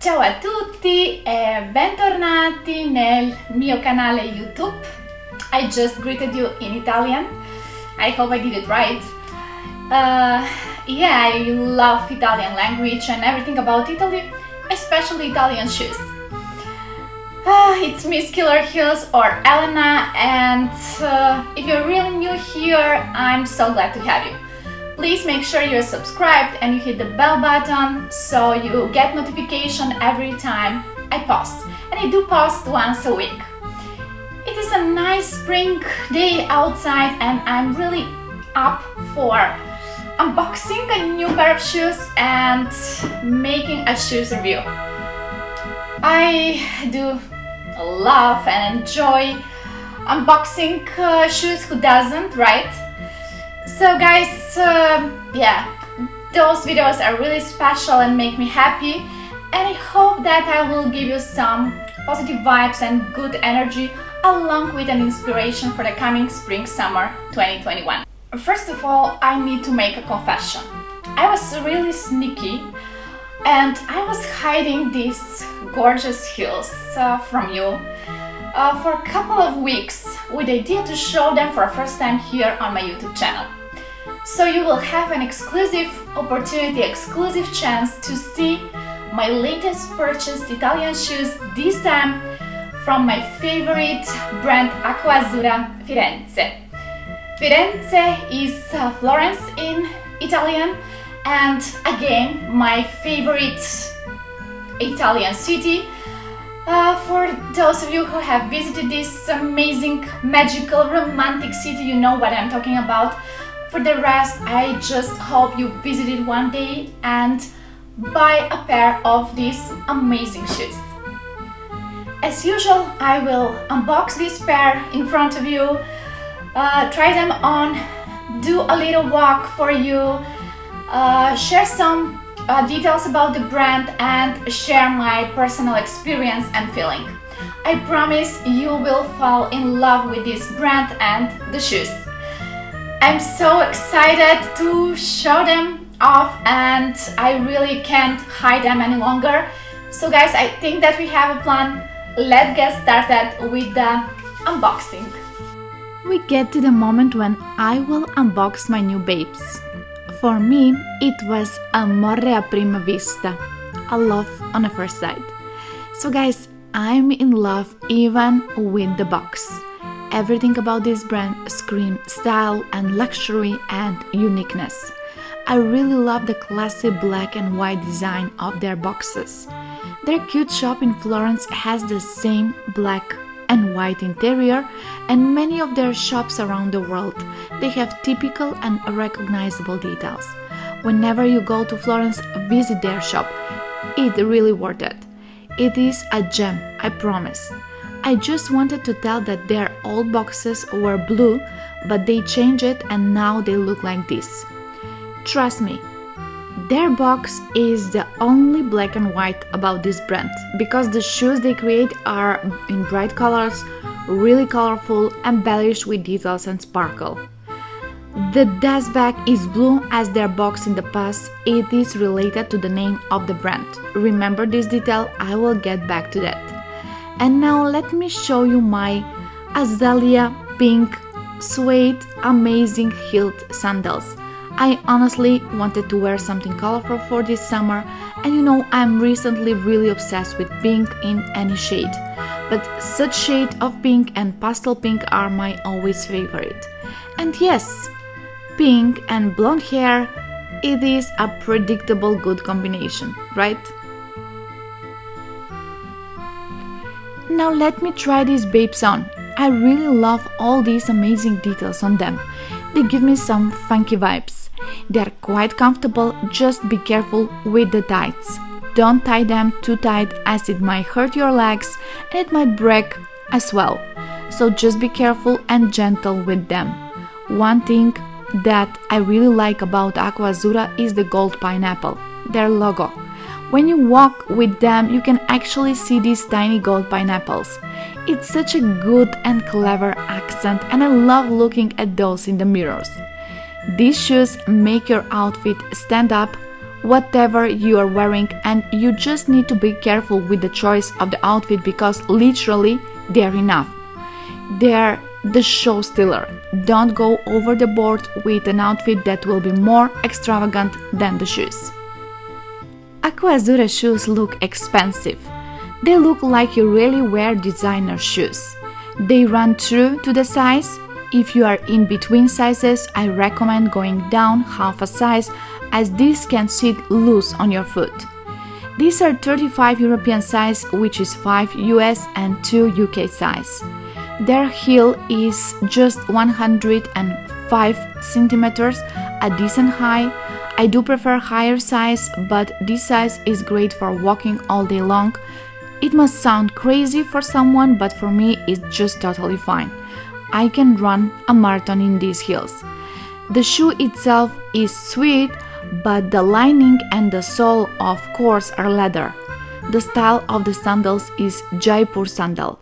Ciao a tutti e bentornati nel mio canale YouTube. I just greeted you in Italian. I hope I did it right. Yeah, I love Italian language and everything about Italy, especially Italian shoes. It's ms.KillerHeels or Elena, and if you're really new here, I'm so glad to have you. Please make sure you're subscribed and you hit the bell button so you get notification every time I post. And I do post once a week. It is a nice spring day outside and I'm really up for unboxing a new pair of shoes and making a shoes review. I do love and enjoy unboxing shoes, who doesn't, right? So guys, yeah, those videos are really special and make me happy, and I hope that I will give you some positive vibes and good energy along with an inspiration for the coming spring-summer 2021. First of all, I need to make a confession. I was really sneaky and I was hiding these gorgeous heels from you for a couple of weeks with the idea to show them for the first time here on my YouTube channel. So you will have an exclusive opportunity, exclusive chance to see my latest purchased Italian shoes, this time from my favorite brand AQUAZZURA Firenze. Firenze is Florence in Italian, and again my favorite Italian city. For those of you who have visited this amazing, magical, romantic city, you know what I'm talking about. For the rest, I just hope you visit it one day and buy a pair of these amazing shoes. As usual, I will unbox this pair in front of you, try them on, do a little walk for you, share some details about the brand and share my personal experience and feeling. I promise you will fall in love with this brand and the shoes. I'm so excited to show them off and I really can't hide them any longer. So guys, I think that we have a plan. Let's get started with the unboxing. We get to the moment when I will unbox my new babes. For me, it was amore a prima vista, a love on a first sight. So guys, I'm in love even with the box. Everything about this brand screams style and luxury and uniqueness. I really love the classy black and white design of their boxes. Their cute shop in Florence has the same black and white interior, and many of their shops around the world, they have typical and recognizable details. Whenever you go to Florence, visit their shop. It's really worth it. It is a gem, I promise. I just wanted to tell that their old boxes were blue, but they changed it and now they look like this. Trust me, their box is the only black and white about this brand, because the shoes they create are in bright colors, really colorful, embellished with details and sparkle. The dustbag is blue as their box in the past. It is related to the name of the brand. Remember this detail? I will get back to that. And now let me show you my Azalea Pink suede amazing heeled sandals. I honestly wanted to wear something colorful for this summer, and you know I'm recently really obsessed with pink in any shade. But such shade of pink and pastel pink are my always favorite. And yes, pink and blonde hair, it is a predictable good combination, right? Now let me try these babes on. I really love all these amazing details on them. They give me some funky vibes. They are quite comfortable, just be careful with the tights. Don't tie them too tight as it might hurt your legs and it might break as well. So just be careful and gentle with them. One thing that I really like about AQUAZZURA is the gold pineapple, their logo. When you walk with them, you can actually see these tiny gold pineapples. It's such a good and clever accent, and I love looking at those in the mirrors. These shoes make your outfit stand up whatever you are wearing, and you just need to be careful with the choice of the outfit because literally they're enough. They're the show stealer. Don't go over the board with an outfit that will be more extravagant than the shoes. Aquazzura shoes look expensive. They look like you really wear designer shoes. They run true to the size. If you are in between sizes, I recommend going down half a size as these can sit loose on your foot. These are 35 European size, which is 5 US and 2 UK size. Their heel is just 105 centimeters, a decent high. I do prefer higher size, but this size is great for walking all day long. It must sound crazy for someone, but for me it's just totally fine. I can run a marathon in these heels. The shoe itself is sweet, but the lining and the sole of course are leather. The style of the sandals is Jaipur Sandal.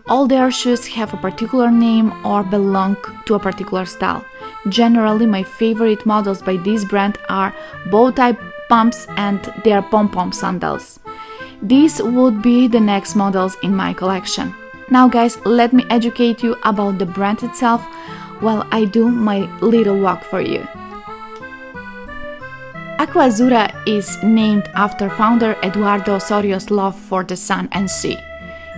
All their shoes have a particular name or belong to a particular style. Generally, my favorite models by this brand are bow-tie pumps and their pom-pom sandals. These would be the next models in my collection. Now guys, let me educate you about the brand itself while I do my little walk for you. Aquazzura is named after founder Edgardo Osorio's love for the sun and sea.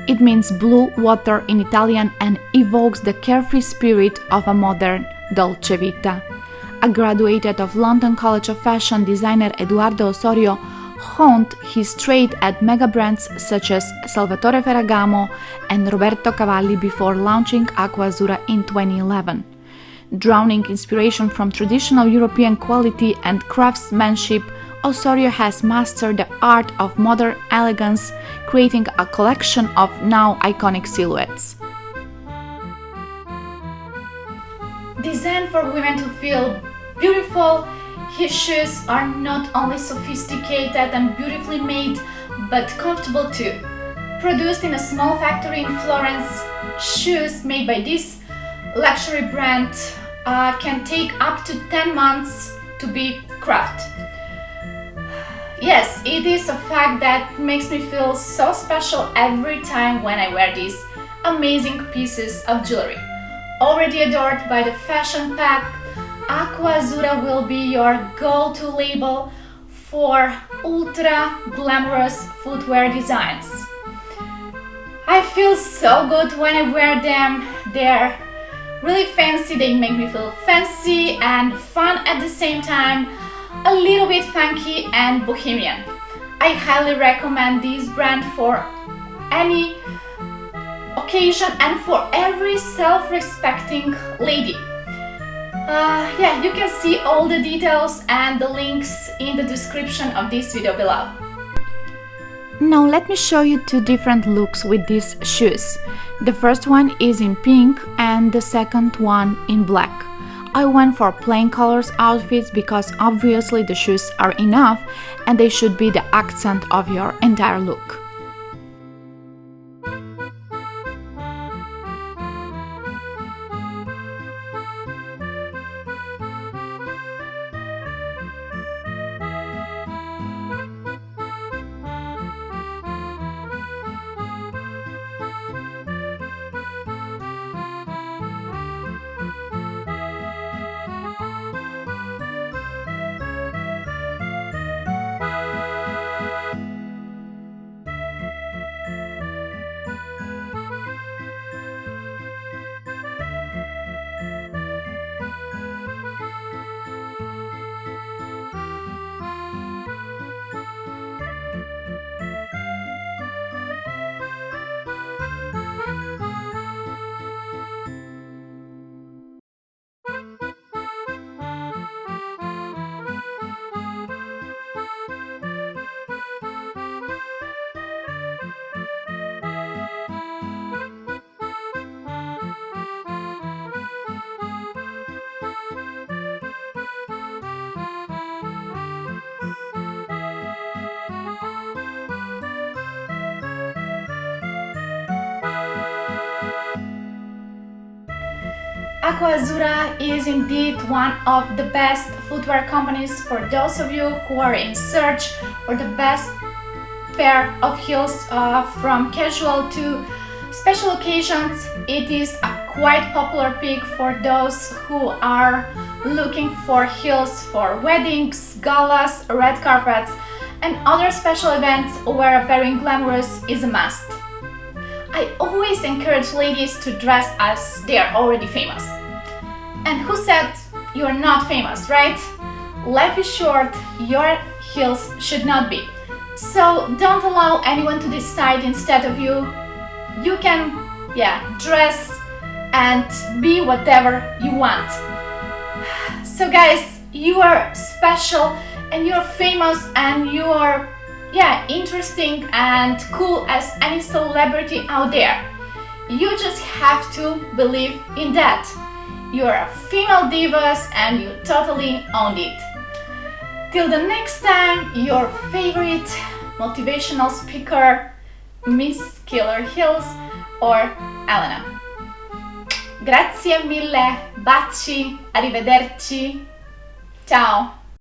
It means blue water in Italian and evokes the carefree spirit of a modern dolce vita. A graduate of London College of Fashion designer Edgardo Osorio honed his trade at mega brands such as Salvatore Ferragamo and Roberto Cavalli before launching Aquazzura in 2011. Drawing inspiration from traditional European quality and craftsmanship, Osorio has mastered the art of modern elegance, creating a collection of now iconic silhouettes. Designed for women to feel beautiful, his shoes are not only sophisticated and beautifully made, but comfortable too. Produced in a small factory in Florence, shoes made by this luxury brand can take up to 10 months to be crafted. Yes, it is a fact that makes me feel so special every time when I wear these amazing pieces of jewelry. Already adored by the fashion pack, Aquazzura will be your go-to label for ultra glamorous footwear designs. I feel so good when I wear them. They're really fancy, they make me feel fancy and fun at the same time, a little bit funky and bohemian. I highly recommend this brand for any occasion and for every self-respecting lady. Yeah, you can see all the details and the links in the description of this video below. Now let me show you two different looks with these shoes. The first one is in pink and the second one in black. I went for plain colors outfits because obviously the shoes are enough and they should be the accent of your entire look. AQUAZZURA is indeed one of the best footwear companies for those of you who are in search for the best pair of heels from casual to special occasions. It is a quite popular pick for those who are looking for heels for weddings, galas, red carpets and other special events where appearing glamorous is a must. I always encourage ladies to dress as they are already famous. And who said you are not famous, right? Life is short, your heels should not be. So don't allow anyone to decide instead of you. You can, dress and be whatever you want. So guys, you are special and you're famous and you are interesting and cool as any celebrity out there. You just have to believe in that. You're a female divas and you totally owned it. Till the next time, your favorite motivational speaker, ms.KillerHeels or Elena. Grazie mille, baci, arrivederci, ciao!